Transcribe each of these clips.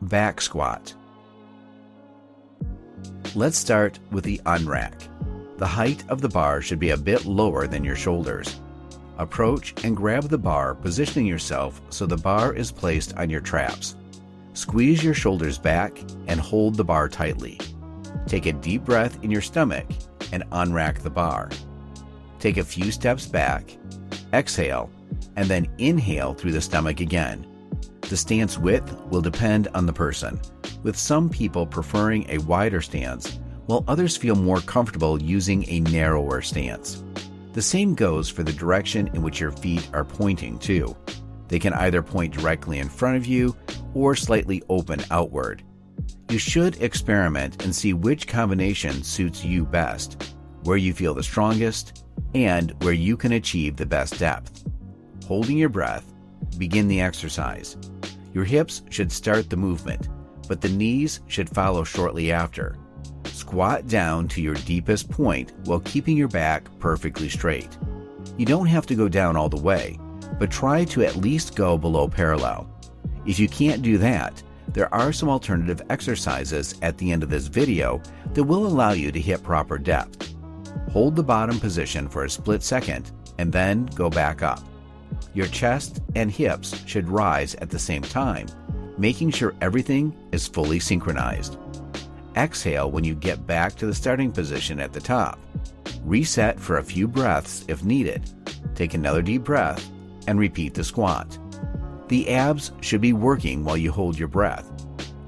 Back squat. Let's start with the unrack. The height of the bar should be a bit lower than your shoulders. Approach and grab the bar, positioning yourself so the bar is placed on your traps. Squeeze your shoulders back and hold the bar tightly. Take a deep breath in your stomach and unrack the bar. Take a few steps back, exhale, and then inhale through the stomach again. The stance width will depend on the person, with some people preferring a wider stance, while others feel more comfortable using a narrower stance. The same goes for the direction in which your feet are pointing too. They can either point directly in front of you or slightly open outward. You should experiment and see which combination suits you best, where you feel the strongest, and where you can achieve the best depth. Holding your breath, begin the exercise. Your hips should start the movement, but the knees should follow shortly after. Squat down to your deepest point while keeping your back perfectly straight. You don't have to go down all the way, but try to at least go below parallel. If you can't do that, there are some alternative exercises at the end of this video that will allow you to hit proper depth. Hold the bottom position for a split second and then go back up. Your chest and hips should rise at the same time, making sure everything is fully synchronized. Exhale when you get back to the starting position at the top. Reset for a few breaths if needed. Take another deep breath and repeat the squat. The abs should be working while you hold your breath.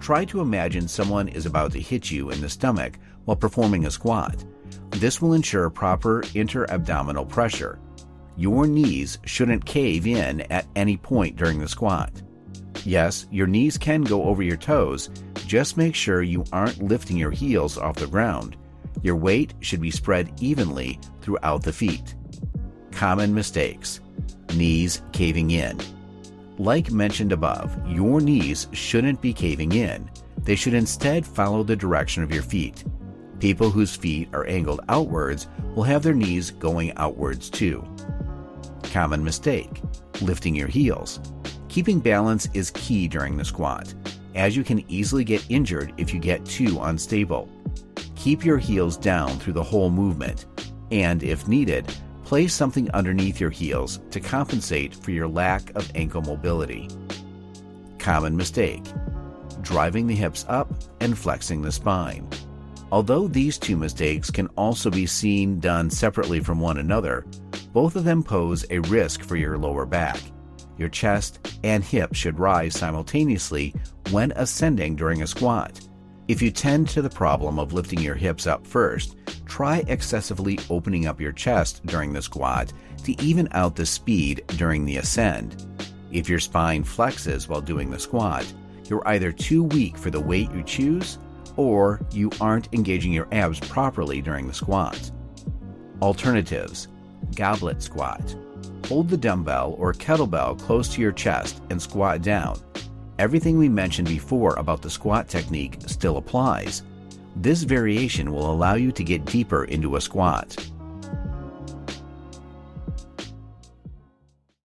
Try to imagine someone is about to hit you in the stomach while performing a squat. This will ensure proper inter-abdominal pressure. Your knees shouldn't cave in at any point during the squat. Yes, your knees can go over your toes. Just make sure you aren't lifting your heels off the ground. Your weight should be spread evenly throughout the feet. Common mistakes. Knees caving in. Like mentioned above, your knees shouldn't be caving in. They should instead follow the direction of your feet. People whose feet are angled outwards will have their knees going outwards too. Common mistake. Lifting your heels. Keeping balance is key during the squat, as you can easily get injured if you get too unstable. Keep your heels down through the whole movement, and if needed, place something underneath your heels to compensate for your lack of ankle mobility. Common mistake. Driving the hips up and flexing the spine. Although these two mistakes can also be seen done separately from one another, both of them pose a risk for your lower back. Your chest and hips should rise simultaneously when ascending during a squat. If you tend to the problem of lifting your hips up first, try excessively opening up your chest during the squat to even out the speed during the ascend. If your spine flexes while doing the squat, you're either too weak for the weight you choose, or you aren't engaging your abs properly during the squat. Alternatives. Goblet squat. Hold the dumbbell or kettlebell close to your chest and squat down. Everything we mentioned before about the squat technique still applies. This variation will allow you to get deeper into a squat.